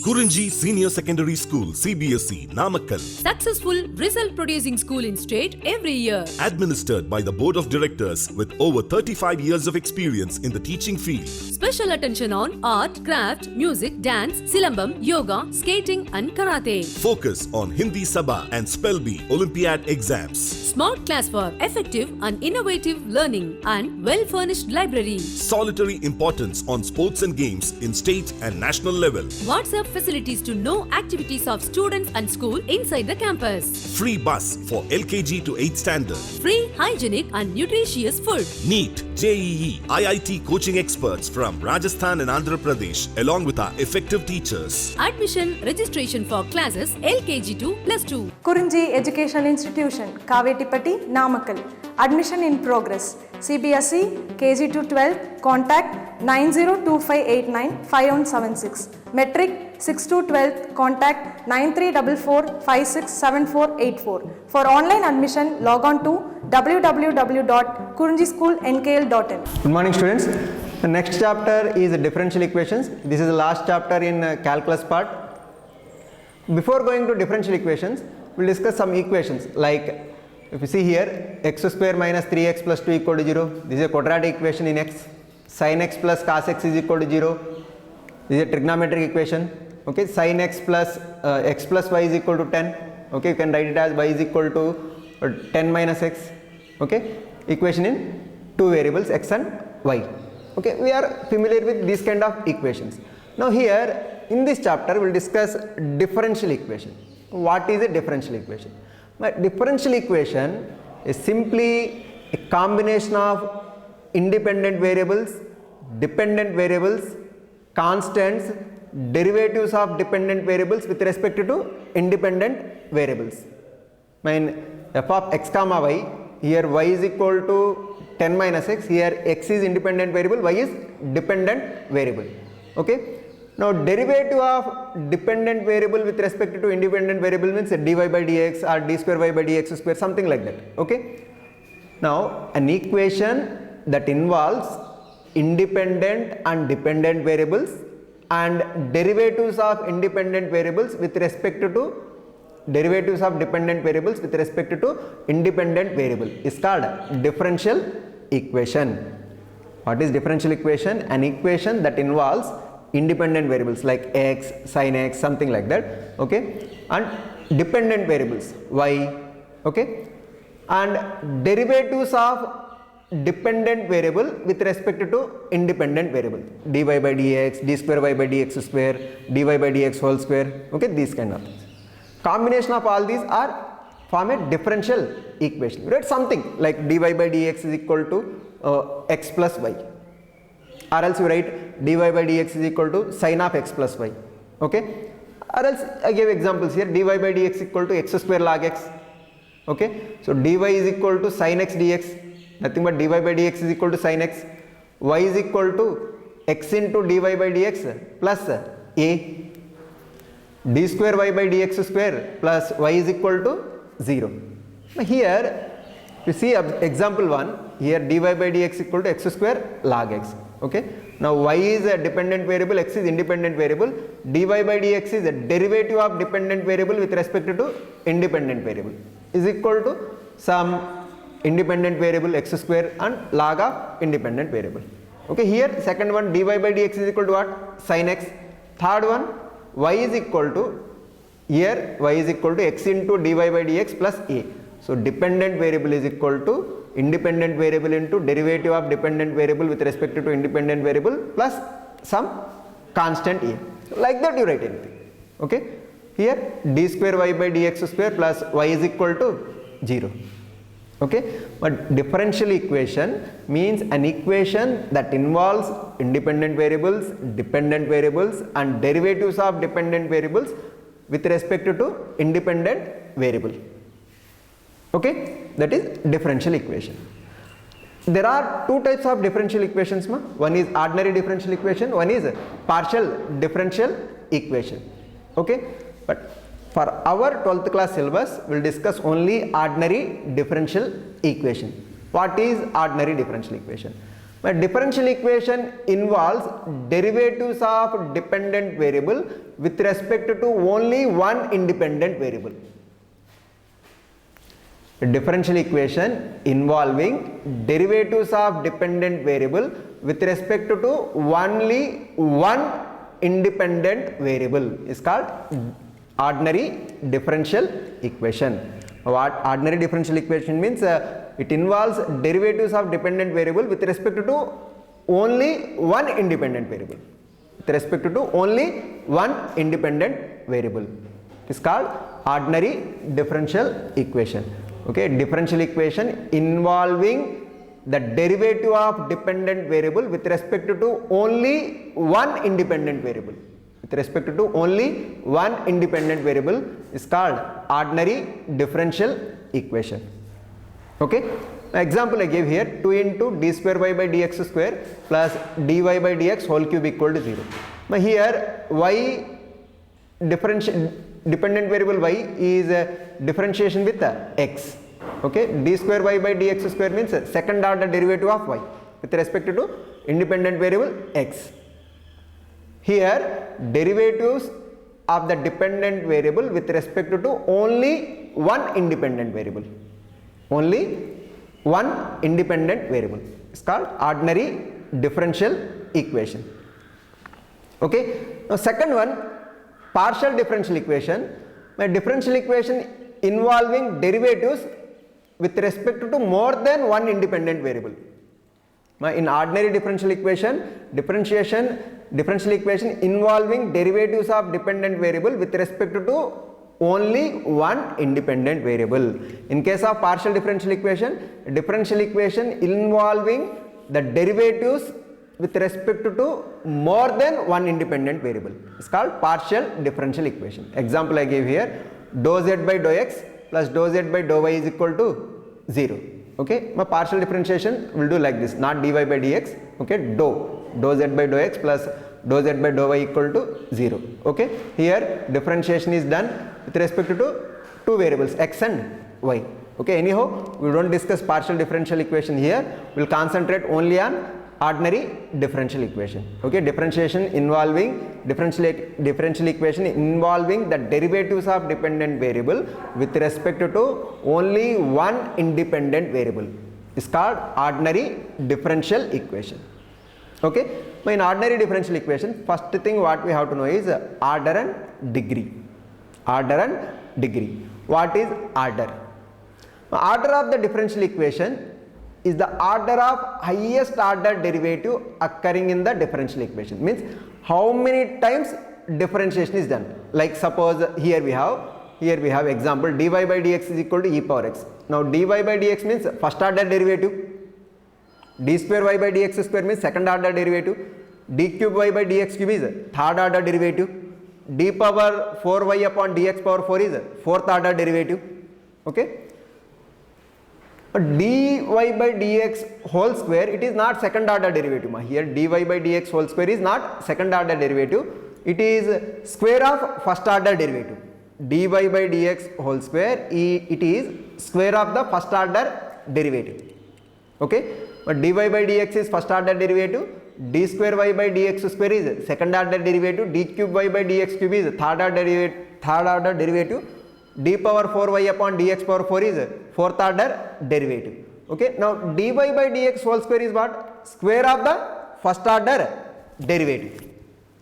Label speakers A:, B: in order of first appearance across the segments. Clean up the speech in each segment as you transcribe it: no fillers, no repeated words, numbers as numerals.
A: Kurinji Senior Secondary School, CBSE, Namakkal.
B: Successful result producing school in state every year.
A: Administered by the Board of Directors with over 35 years of experience in the teaching field.
B: Special attention on art, craft, music, dance, silambam, yoga, skating and karate.
A: Focus on Hindi Sabha and Spell Bee Olympiad exams.
B: Smart class for effective and innovative learning and well-furnished library.
A: Solitary importance on sports and games in state and national level.
B: WhatsApp facilities to know activities of students and school inside the campus.
A: Free bus for LKG to 8th standard.
B: Free, hygienic and nutritious food.
A: NEET, JEE, IIT coaching experts from Rajasthan and Andhra Pradesh along with our effective teachers.
B: Admission registration for classes LKG to +2.
C: Kurinji Education Institution, Kavetipatti, Namakkal. Admission in progress. CBSE, KG to 12, contact 9025895176. Metric 6 to 12, contact 9344567484. For online admission, log on to www.kurinjischoolnkl.in.
D: Good morning, students. The next chapter is differential equations. This is the last chapter in calculus part. Before going to differential equations, we'll discuss some equations like, if you see here, x square minus 3x plus 2 equal to 0. This is a quadratic equation in x. Sin x plus cos x is equal to 0. This is a trigonometric equation. Okay, sin x plus y is equal to 10. Okay, you can write it as y is equal to 10 minus x. Okay, equation in two variables x and y. Okay, we are familiar with these kind of equations. Now here in this chapter we will discuss differential equation. What is a differential equation? A differential equation is simply a combination of independent variables, dependent variables, constants, derivatives of dependent variables with respect to independent variables. I mean f of x comma y, here y is equal to 10 minus x, here x is independent variable, y is dependent variable. Okay. Now derivative of dependent variable with respect to independent variable means dy by dx or d square y by dx square, something like that. Okay. Now an equation that involves independent and dependent variables and derivatives of independent variables with respect to derivatives of dependent variables with respect to independent variable is called differential equation. What is differential equation? An equation that involves independent variables like x, sin x, something like that. Okay, and dependent variables y. Okay, and derivatives of dependent variable with respect to independent variable, dy by dx, d square y by dx square, dy by dx whole square. Okay, these kind of things. Combination of all these are form a differential equation. You write something like dy by dx is equal to x plus y, or else you write dy by dx is equal to sin of x plus y. Okay, or else I gave examples here, dy by dx equal to x square log x. Okay, so dy is equal to sin x dx, nothing but dy by dx is equal to sin x, y is equal to x into dy by dx plus a, d square y by dx square plus y is equal to 0. Now here you see example 1, here dy by dx equal to x square log x. Okay, now y is a dependent variable, x is independent variable, dy by dx is a derivative of dependent variable with respect to independent variable is equal to some independent variable x square and log of independent variable. Okay, here second one dy by dx is equal to what? Sin x. Third one y is equal to, here y is equal to x into dy by dx plus a. So dependent variable is equal to independent variable into derivative of dependent variable with respect to independent variable plus some constant a. So like that you write anything. Okay, here d square y by dx square plus y is equal to 0. Okay, but differential equation means an equation that involves independent variables, dependent variables and derivatives of dependent variables with respect to independent variable. Okay, that is differential equation. There are two types of differential equations. One is ordinary differential equation, one is partial differential equation. Okay, but for our 12th class syllabus, we will discuss only ordinary differential equation. What is ordinary differential equation? A differential equation involves derivatives of dependent variable with respect to only one independent variable. A differential equation involving derivatives of dependent variable with respect to only one independent variable is called ordinary differential equation. What ordinary differential equation means? It involves derivatives of dependent variable with respect to only one independent variable. With respect to only one independent variable is called ordinary differential equation. Okay, differential equation involving the derivative of dependent variable with respect to only one independent variable. With respect to only one independent variable is called ordinary differential equation. Okay, example I gave here, 2 into d square y by dx square plus dy by dx whole cube equal to 0. Now here y dependent variable y is differentiation with x. Okay, d square y by dx square means second order derivative of y with respect to independent variable x. Here derivatives of the dependent variable with respect to only one independent variable. Only one independent variable is called ordinary differential equation. Okay, now second one, partial differential equation. My differential equation involving derivatives with respect to more than one independent variable. In ordinary differential equation, differential equation involving derivatives of dependent variable with respect to only one independent variable. In case of partial differential equation involving the derivatives with respect to more than one independent variable is called partial differential equation. Example I gave here, dou z by dou x plus dou z by dou y is equal to 0. Okay, my partial differentiation will do like this, not dy by dx. Okay, dou z by dou x plus dou z by dou y equal to 0. Okay, here differentiation is done with respect to two variables x and y. Okay, anyhow we don't discuss partial differential equation here, we will concentrate only on ordinary differential equation. Okay, differential equation involving the derivatives of dependent variable with respect to only one independent variable is called ordinary differential equation. Okay, in ordinary differential equation, first thing what we have to know is order and degree. Order and degree. What is order? Order of the differential equation is the order of highest order derivative occurring in the differential equation. Means how many times differentiation is done. Like suppose here we have example dy by dx is equal to e power x. Now dy by dx means first order derivative, d square y by dx square means second order derivative, d cube y by dx cube is third order derivative, d power 4y upon dx power 4 is fourth order derivative. Okay, dy by dx whole square, it is not second order derivative. Here dy by dx whole square is not second order derivative, it is square of first order derivative. Dy by dx whole square, it is square of the first order derivative. Okay, but dy by dx is first order derivative, d square y by dx square is second order derivative, d cube y by dx cube is third order derivative, d power 4y upon dx power 4 is fourth order derivative. Okay, now dy by dx whole square is what? Square of the first order derivative.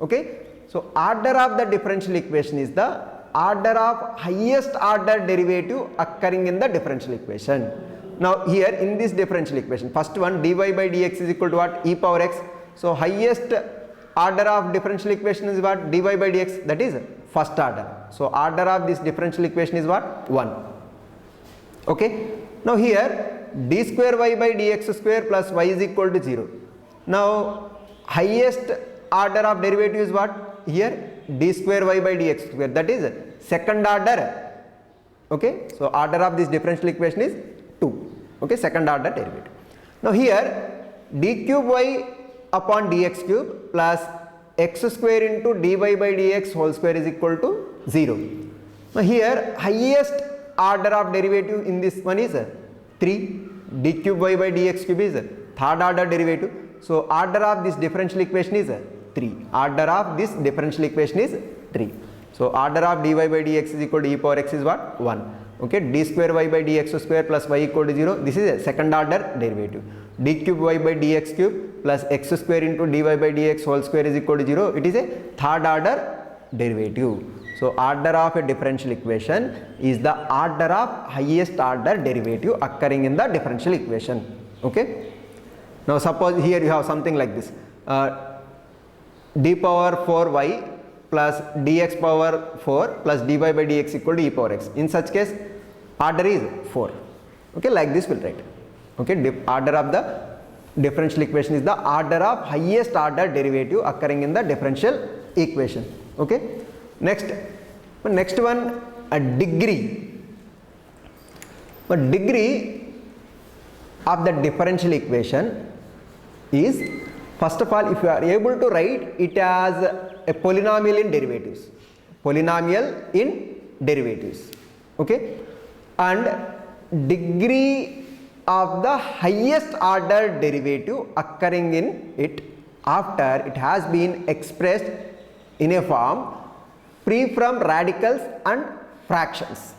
D: Okay, so order of the differential equation is the order of highest order derivative occurring in the differential equation. Now here in this differential equation, first one dy by dx is equal to what? E power x. So highest order of differential equation is what? Dy by dx, that is first order. So order of this differential equation is what? 1. Okay, now here d square y by dx square plus y is equal to 0. Now highest order of derivative is what? Here d square y by dx square, that is second order. Okay, so order of this differential equation is 2. Okay, second order derivative. Now here d cube y upon dx cube plus x square into dy by dx whole square is equal to 0. Now here highest order of derivative in this one is 3. d cube y by dx cube is third order derivative. So order of this differential equation is 3. Order of this differential equation is 3. So order of dy by dx is equal to e power x is what? 1. Okay, d square y by dx square plus y equal to 0. This is a second order derivative. D cube y by dx cube plus x square into dy by dx whole square is equal to 0. It is a third order derivative. So order of a differential equation is the order of highest order derivative occurring in the differential equation. Okay. Now suppose here you have something like this. D power 4y plus dx power 4 plus dy by dx equal to e power x. In such case, order is 4. Okay, like this we'll write. Okay, order of the differential equation is the order of highest order derivative occurring in the differential equation. Okay, next one, a degree. A degree of the differential equation is, first of all, if you are able to write it as a polynomial in derivatives. Polynomial in derivatives. Okay, and degree of the highest order derivative occurring in it after it has been expressed in a form free from radicals and fractions.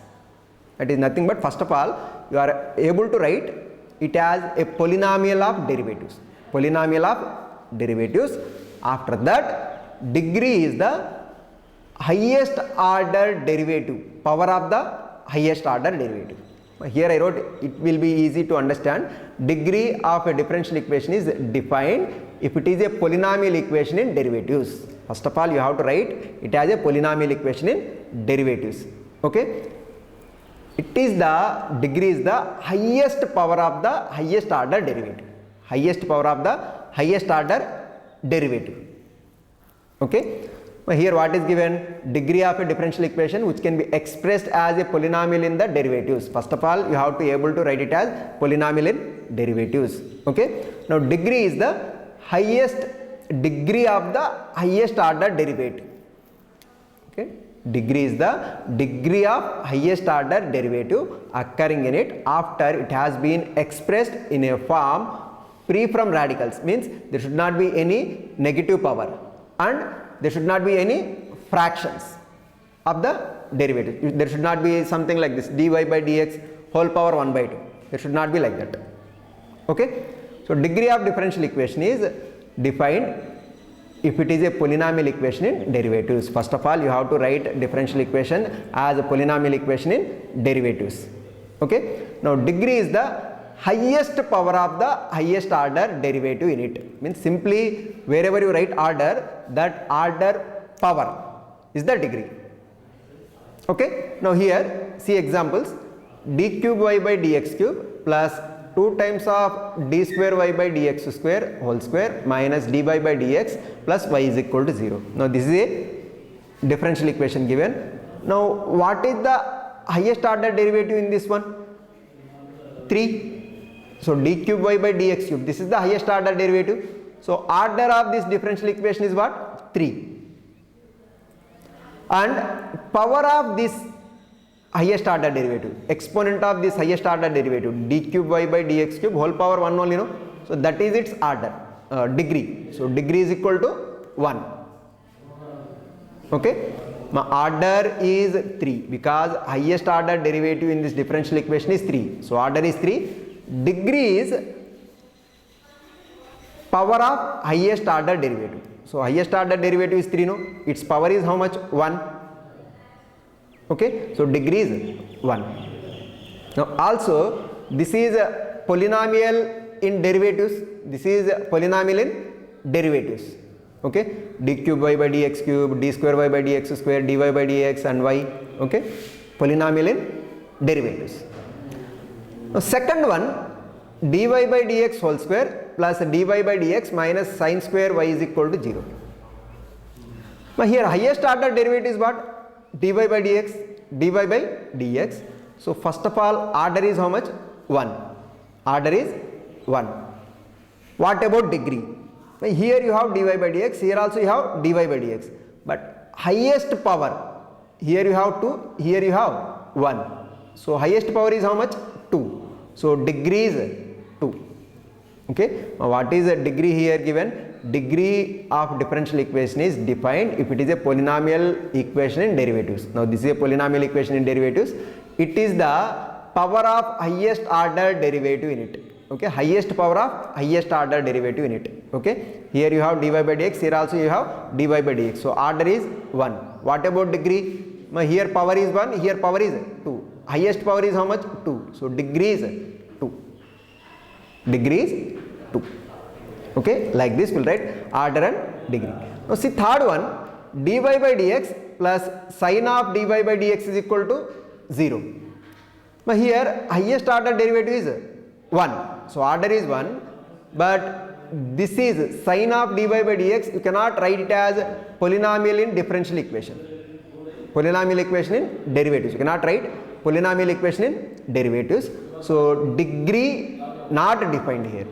D: That is nothing but, first of all, you are able to write it as a polynomial of derivatives. Polynomial of derivatives. After that, degree is the highest order derivative, power of the highest order derivative. Here I wrote, it will be easy to understand. Degree of a differential equation is defined if it is a polynomial equation in derivatives. First of all, you have to write it as a polynomial equation in derivatives. Okay, it is the degree is the highest power of the highest order derivative. Highest power of the highest order derivative. Okay, here what is given? Degree of a differential equation which can be expressed as a polynomial in the derivatives. First of all, you have to able to write it as polynomial in derivatives. Okay, now degree is the highest degree of the highest order derivative. Okay, degree is the degree of highest order derivative occurring in it after it has been expressed in a form free from radicals, means there should not be any negative power and there should not be any fractions of the derivative. There should not be something like this, dy by dx whole power 1 by 2. There should not be like that. Okay, so degree of differential equation is defined if it is a polynomial equation in derivatives. First of all, you have to write differential equation as a polynomial equation in derivatives. Okay, now degree is the highest power of the highest order derivative in it. Means simply wherever you write order, that order power is the degree. Okay, now here see examples. D cube y by dx cube plus 2 times of d square y by dx square whole square minus dy by dx plus y is equal to 0. Now this is a differential equation given. Now what is the highest order derivative in this one? 3. So d cube y by dx cube, this is the highest order derivative. So order of this differential equation is what? 3. And power of this highest order derivative, exponent of this highest order derivative, d cube y by dx cube whole power 1 only, no? So that is its order, degree. So degree is equal to 1. Okay, my order is 3 because highest order derivative in this differential equation is 3. So order is 3. Degree is power of highest order derivative. So highest order derivative is 3, no? Its power is how much? 1. Okay, so degree is 1. Now also this is a polynomial in derivatives. This is a polynomial in derivatives. Okay, d cube y by dx cube, d square y by dx square, dy by dx and y. Okay, polynomial in derivatives. Now second one, dy by dx whole square plus dy by dx minus sine square y is equal to 0. Now here highest order derivative is what? dy by dx, dy by dx. So first of all, order is how much? 1. Order is 1. What about degree? Here you have dy by dx, here also you have dy by dx. But highest power, here you have 2, here you have 1. So highest power is how much? 2. So degree is 2. Okay, what is a degree here given? Degree of differential equation is defined if it is a polynomial equation in derivatives. Now this is a polynomial equation in derivatives. It is the power of highest order derivative in it. Okay, highest power of highest order derivative in it. Okay, here you have dy by dx, here also you have dy by dx. So order is 1. What about degree? Here power is 1, here power is 2. Highest power is how much? 2. So degree is 2. Degree is 2. Okay, like this we'll write order and degree. Now see third one, dy by dx plus sin of dy by dx is equal to 0. But here highest order derivative is 1. So order is 1, but this is sin of dy by dx. You cannot write it as polynomial in differential equation. Polynomial equation in derivatives. You cannot write polynomial equation in derivatives. So degree not defined here.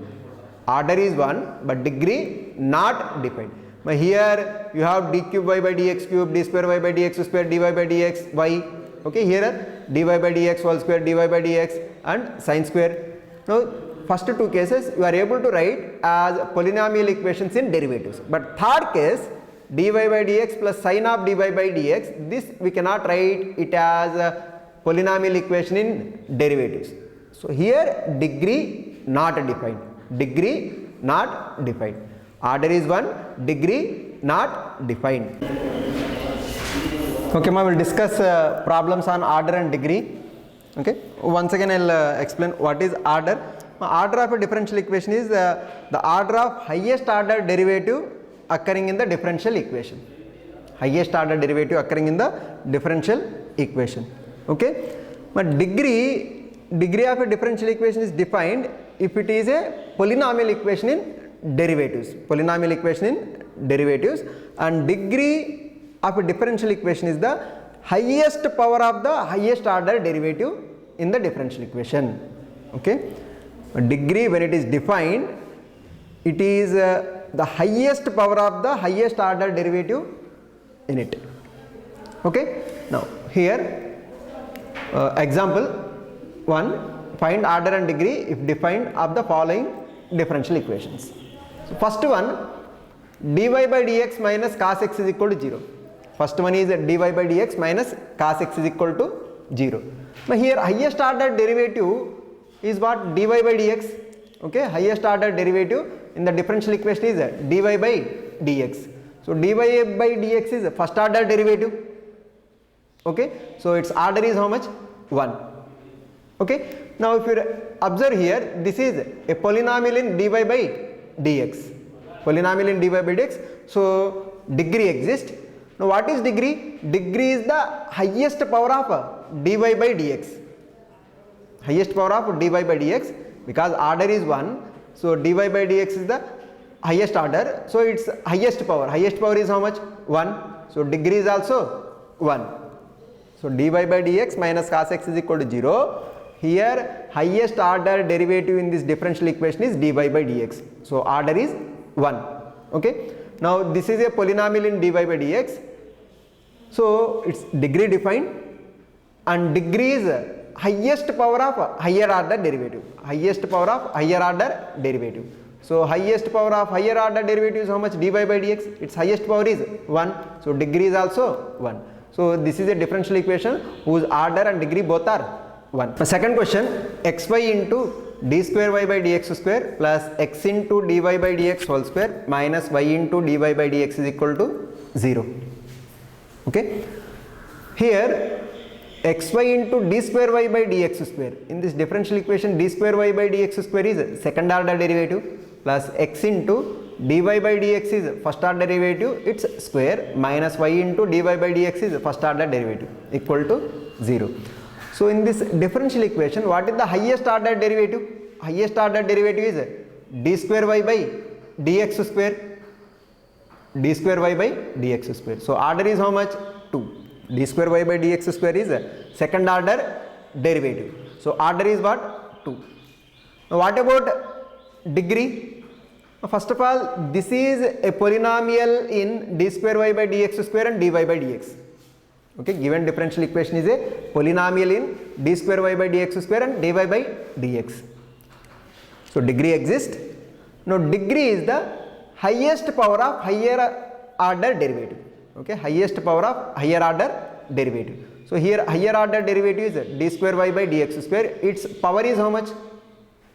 D: Order is 1, but degree not defined. But here you have d cube y by dx cube, d square y by dx square, dy by dx y. Okay, here dy by dx whole square, dy by dx and sin square. Now first two cases you are able to write as polynomial equations in derivatives, but third case dy by dx plus sin of dy by dx, this we cannot write it as a polynomial equation in derivatives. So here degree not defined, degree not defined. Order is 1, degree not defined. Okay, we will discuss problems on order and degree. Okay, once again I will explain what is order. Order of a differential equation is the order of highest order derivative occurring in the differential equation. Highest order derivative occurring in the differential equation. Okay, but degree of a differential equation is defined if it is a polynomial equation in derivatives. Polynomial equation in derivatives, and degree of a differential equation is the highest power of the highest order derivative in the differential equation. Okay, a degree when it is defined, it is the highest power of the highest order derivative in it. Okay, now here example 1, find order and degree if defined of the following differential equations. So first one, dy by dx minus cos x is equal to 0. First one is dy by dx minus cos x is equal to 0. Now here highest order derivative is what? Dy by dx. Okay, highest order derivative in the differential equation is dy by dx. So dy by dx is first order derivative. Okay, so its order is how much? 1. Okay, now if you observe here, this is a polynomial in dy by dx. Polynomial in dy by dx. So degree exists. Now what is degree? Degree is the highest power of dy by dx. Highest power of dy by dx, because order is 1. So dy by dx is the highest order. So its highest power. Highest power is how much? 1. So degree is also 1. So dy by dx minus cos x is equal to 0. Here highest order derivative in this differential equation is dy by dx. So order is 1. Okay. Now this is a polynomial in dy by dx. So its degree defined, and degree is highest power of higher order derivative. Highest power of higher order derivative. So highest power of higher order derivative is how much? Dy by dx. Its highest power is 1. So degree is also 1. So this is a differential equation whose order and degree both are 1. The second question, xy into d square y by dx square plus x into dy by dx whole square minus y into dy by dx is equal to 0. Okay. Here xy into d square y by dx square, in this differential equation d square y by dx square is second order derivative, plus x into dy by dx is first order derivative, its square, minus y into dy by dx is first order derivative, equal to 0. So in this differential equation, what is the highest order derivative? Highest order derivative is d square y by dx square. D square y by dx square. So order is how much? 2. D square y by dx square is second order derivative. So order is what? 2. Now what about degree? First of all, this is a polynomial in d square y by dx square and dy by dx. Okay, given differential equation is a polynomial in d square y by dx square and dy by dx. So degree exists, Now degree is the highest power of higher order derivative. Okay, highest power of higher order derivative. So here higher order derivative is d square y by dx square. Its power is how much?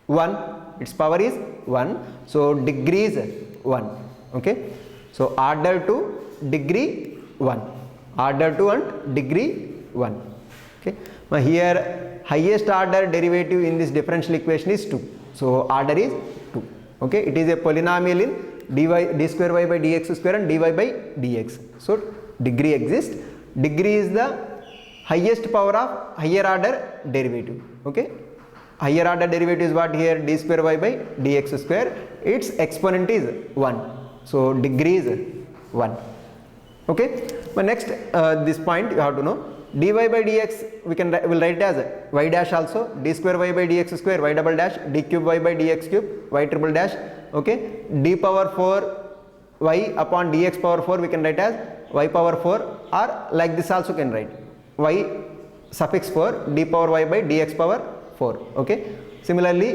D: 1. Its power is 1. So degree is 1. Okay, so order to degree 1. Order to and degree 1. Okay, now here highest order derivative in this differential equation is 2. So order is 2. Okay, it is a polynomial in d square y by dx square and dy by dx. So degree exists. Degree is the highest power of higher order derivative. Okay, higher order derivative is what here? D square y by dx square. Its exponent is 1. So degree is 1. Okay, but next this point you have to know. Dy by dx will write as y dash also, d square y by dx square, y double dash, d cube y by dx cube, y triple dash. Okay, d power 4 y upon dx power 4 we can write as y power 4, or like this also can write y suffix 4 d power y by dx power 4. Okay, similarly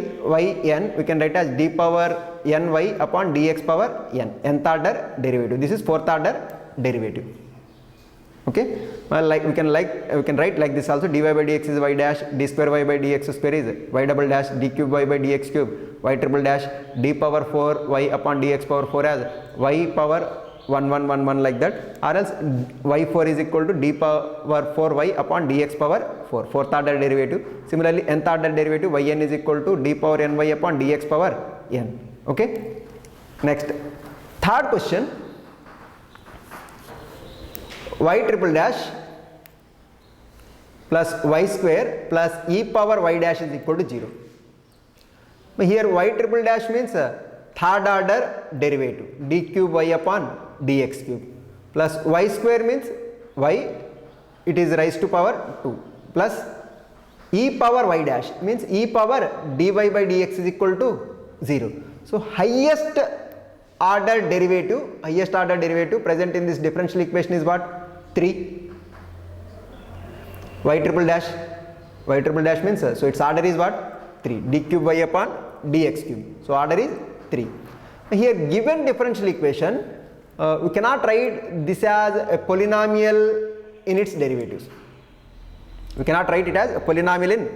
D: yn we can write as d power ny upon dx power n, nth order derivative. This is fourth order derivative. Okay, well, like we can write like this also. Dy by dx is y dash, d square y by dx square is y double dash, d cube y by dx cube, y triple dash, d power 4 y upon dx power 4 as y power 1 1 1 1 like that, or else y4 is equal to d power 4 y upon dx power 4, fourth order derivative. Similarly nth order derivative yn is equal to d power ny upon dx power n. Okay, next third question, y triple dash plus y square plus e power y dash is equal to 0. Here y triple dash means third order derivative, d cube y upon dx cube, plus y square means y, it is raised to power 2, plus e power y dash means e power dy by dx is equal to 0. So highest order derivative present in this differential equation is what? 3. Y triple dash means so its order is what? 3. d cube y upon dx cube. So order is 3. Here given differential equation, we cannot write this as a polynomial in its derivatives. We cannot write it as a polynomial in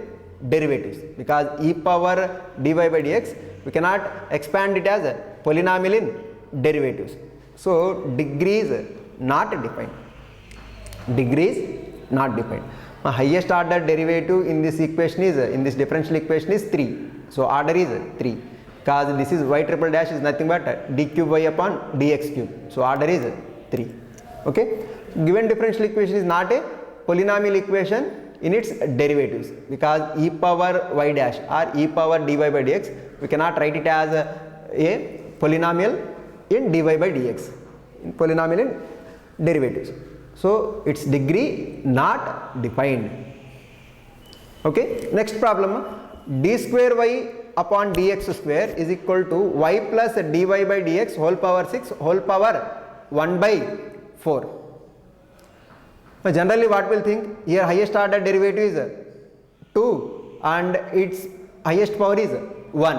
D: derivatives, because e power dy by dx we cannot expand it as a polynomial in derivatives. So degree is not defined. My highest order derivative in this equation is, in this differential equation is 3. So order is 3, because this is y triple dash is nothing but d cube y upon dx cube. So order is 3. Okay, given differential equation is not a polynomial equation in its derivatives, because e power y dash or e power dy by dx we cannot write it as a polynomial in dy by dx, in polynomial in derivatives. So its degree not defined. Okay, next problem, d square y upon dx square is equal to y plus dy by dx whole power 6 whole power 1 by 4. Now generally what will think, here highest order derivative is 2 and its highest power is 1.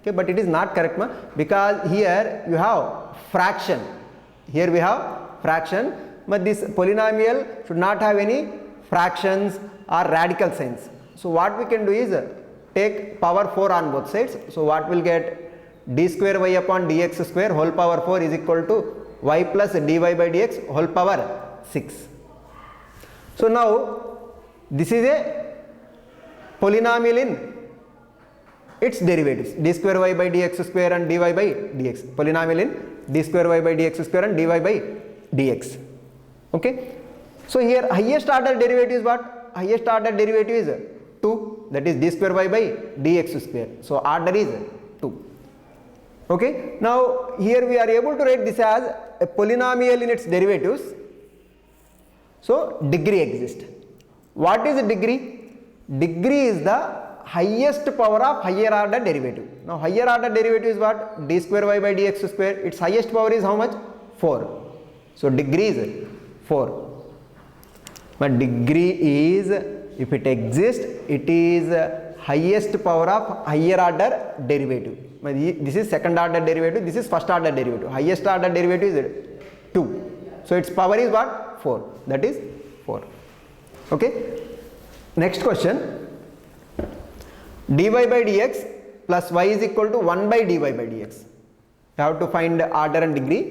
D: Okay, but it is not correct, because here you have fraction. Here we have fraction, but this polynomial should not have any fractions or radical signs. So what we can do is take power 4 on both sides. So what will get? D square y upon dx square whole power 4 is equal to y plus dy by dx whole power 6. So now this is a polynomial in its derivatives, d square y by dx square and dy by dx, polynomial in d square y by dx square and dy by dx. Okay, so here highest order derivative is what? Highest order derivative is 2, that is d square y by dx square. So order is 2. Okay, now here we are able to write this as a polynomial in its derivatives. So degree exists. What is degree? Degree is the highest power of higher order derivative. Now higher order derivative is what? D square y by dx square. Its highest power is how much? 4. So degree is 4. But degree is, if it exists, it is highest power of higher order derivative. This is second order derivative, this is first order derivative. Highest order derivative is 2. So its power is what? 4. That is 4. Okay. Next question. dy by dx plus y is equal to 1 by dy by dx. You have to find order and degree.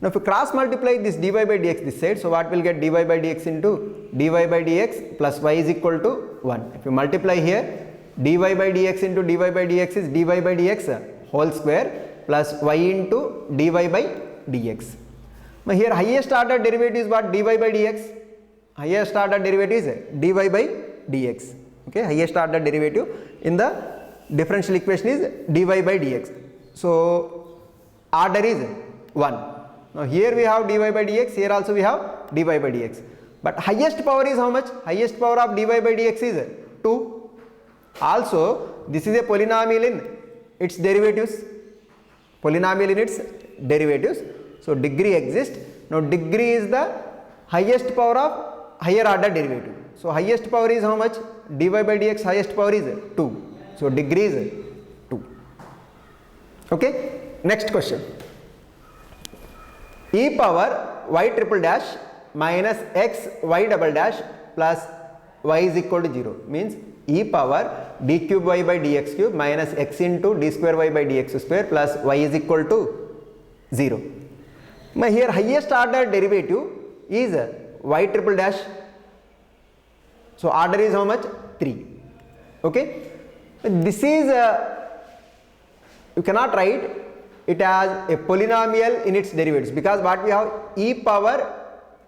D: Now if you cross multiply this dy by dx this side, so what will get dy by dx into dy by dx plus y is equal to 1. If you multiply here, dy by dx into dy by dx is dy by dx whole square plus y into dy by dx. Now here highest order derivative is what? Dy by dx. Highest order derivative is dy by dx. Okay, highest order derivative in the differential equation is dy by dx. So order is 1. Now here we have dy by dx, here also we have dy by dx. But highest power is how much? Highest power of dy by dx is 2. Also this is a polynomial in its derivatives. Polynomial in its derivatives. So degree exists. Now degree is the highest power of higher order derivative. So highest power is how much? Dy by dx highest power is 2. So degree is 2. Okay. Next question. E power y triple dash minus x y double dash plus y is equal to 0 means e power d cube y by dx cube minus x into d square y by dx square plus y is equal to 0. Now here highest order derivative is y triple dash. So order is how much? 3. Okay. This is you cannot write it as a polynomial in its derivatives because what we have e power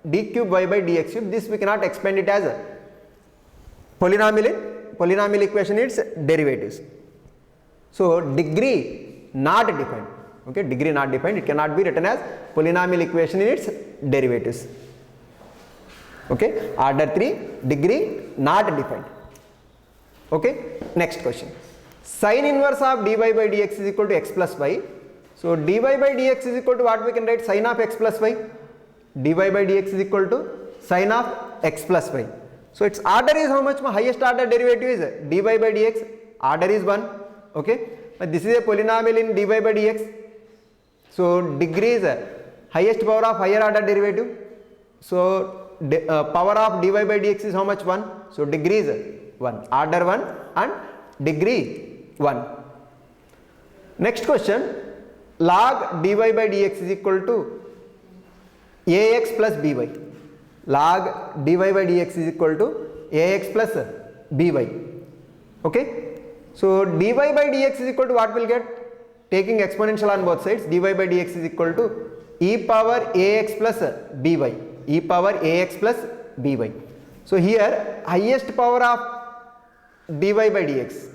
D: d cube y by dx cube, this we cannot expand it as a polynomial equation its derivatives. So degree not defined. Okay, degree not defined, it cannot be written as polynomial equation in its derivatives. Okay, order 3, degree not defined. Okay, next question. Sin inverse of dy by dx is equal to x plus y. So dy by dx is equal to what we can write? Sin of x plus y. Dy by dx is equal to sin of x plus y. So its order is how much? My highest order derivative is dy by dx. Order is 1. Okay, but this is a polynomial in dy by dx. So degree is highest power of higher order derivative. So power of dy by dx is how much? 1. So degree is 1. Order 1 and degree 1. Next question. Log dy by dx is equal to ax plus by. Log dy by dx is equal to ax plus by. Okay. So dy by dx is equal to what we'll get? Taking exponential on both sides, dy by dx is equal to e power ax plus by. E power ax plus by. So here highest power of dy by dx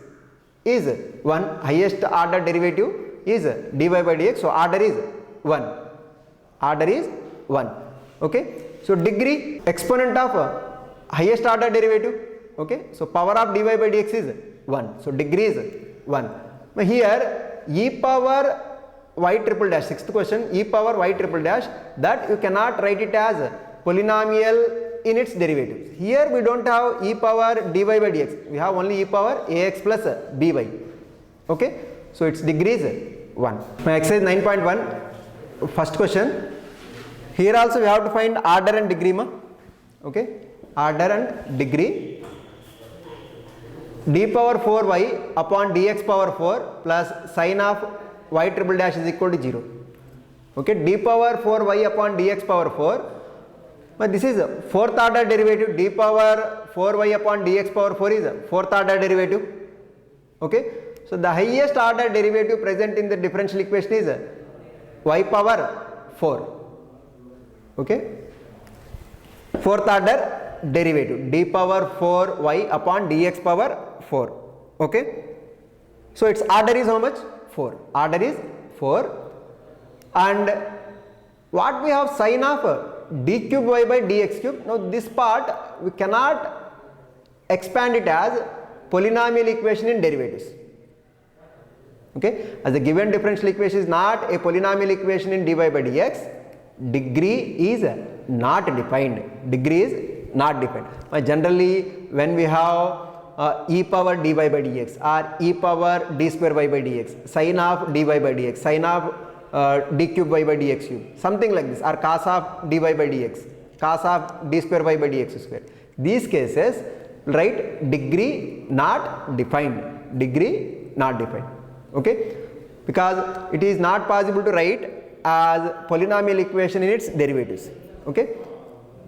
D: is 1. Highest order derivative is dy by dx. So order is 1. Order is 1. Okay. So degree exponent of highest order derivative. Okay. So power of dy by dx is 1. So degree is 1. Now here e power y triple dash, sixth question, e power y triple dash, that you cannot write it as polynomial in its derivatives. Here we don't have e power dy by dx, we have only e power ax plus by. Okay. So its degree is 1. Now exercise 9.1, first question. Here also we have to find order and degree. Okay. Order and degree. D power 4y upon dx power 4 plus sin of y triple dash is equal to 0. Okay. D power 4y upon dx power 4. But this is fourth order derivative. D power 4y upon dx power 4 is fourth order derivative. Okay. So the highest order derivative present in the differential equation is y power 4. Okay. Fourth order derivative d power 4y upon dx power 4. Okay. So its order is how much? 4. Order is 4. And what we have? Sin of d cube y by dx cube. Now this part we cannot expand it as polynomial equation in derivatives. Okay. As the given differential equation is not a polynomial equation in dy by dx, degree is not defined. Degree is not defined. Generally when we have e power dy by dx or e power d square y by dx, sin of dy by dx, sin of d cube y by dx cube, something like this, or cos of dy by dx, cos of d square y by dx square. These cases write degree not defined, degree not defined, okay, because it is not possible to write as polynomial equation in its derivatives, okay.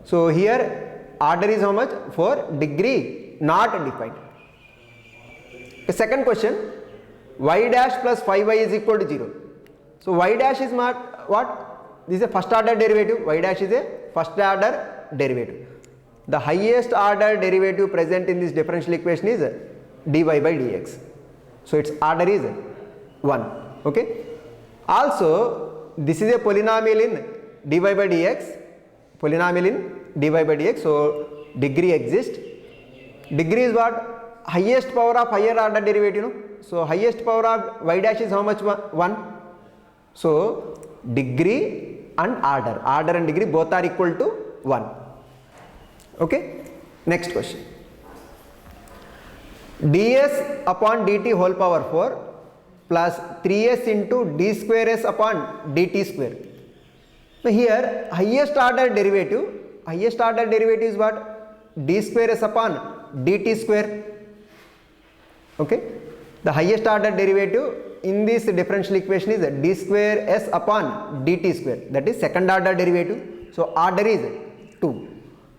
D: So here order is how much? 4, degree not defined. The second question, y dash plus 5y is equal to 0. So y dash is not what? This is a first order derivative, y dash is a first order derivative. The highest order derivative present in this differential equation is dy by dx. So its order is 1, okay. Also this is a polynomial in dy by dx, polynomial in dy by dx, so degree exists. Degree is what? Highest power of higher order derivative, no? So highest power of y dash is how much? 1. So degree and order, order and degree both are equal to 1, okay. Next question, ds upon dt whole power 4 plus 3s into d square s upon dt square. So here highest order derivative is what? D square s upon dt square, okay. The highest order derivative in this differential equation is d square s upon dt square, that is second order derivative, so order is 2.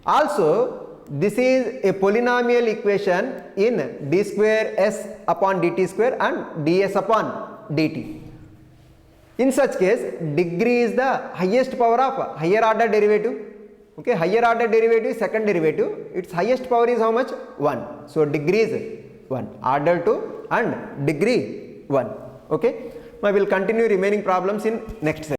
D: Also this is a polynomial equation in d square s upon dt square and ds upon dt. In such case degree is the highest power of higher order derivative, okay. Higher order derivative is second derivative, its highest power is how much? 1. So degree is 1, order 2 and degree 1, okay. I will continue remaining problems in next session.